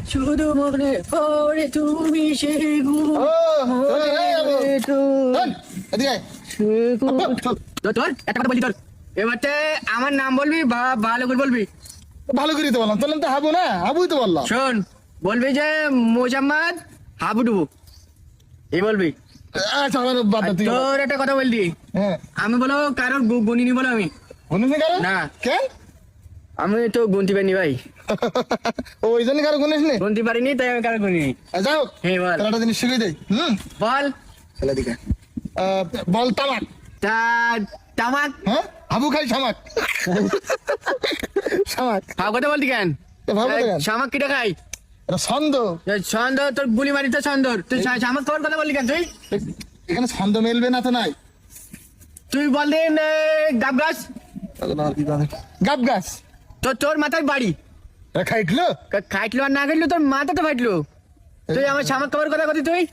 শুধু মনে পড়ে তুমি সে ও এদিকে আয়। চল, তোর একটা কথা বলি তোর এবারতে আমার নাম বলবি ভালো করে বলবি। ভালো করে তো বললাম, তোর নাম তো হাবু না, হাবুই তো বললাম। শোন, বলবি যে মোজাম্মদ হাবুডুবু এই বলবি। আচ্ছা আমার বাদ দে, তুই বল। তোর একটা কথা বলবি, হ্যাঁ, আমি বলো কারোর গুনিনি বলো আমি গুনিস নি কারো? না। কেন? আমি তো গুনতে পারিনি ভাই, ওই জন্য কারো গুনিস নি? গুনতে পারিনি তাই আমি কারো গুনিনি। যাই হোক, হ্যাঁ বল। তোর একটা জিনিস শিখিয়ে দেই। বল ছেলে দিকে বল তামাক। তা তামাক হ্যাঁ, হাবু খাই শামাক। শামাক ভাব কথা বলতি কেন? ভাব কথা কেন? শামাক কিটা খাই? এটা ছন্দ। সন্দর তোর গুলি মারি তো সন্দর, তুই শামাক খাওয়ার কথা বললি কেন? তুই এখানে ছন্দ মেলবে না তো নাই। তুই বল দিন ডাব গাছ, গাব গাছ তোর মাথায় বাড়ি খাইটলো। খাইটলো আর না খাইটলো তোর মাথা তো ফাইটলো। তুই আমার শামাক খাওয়ার কথা বলতি তুই?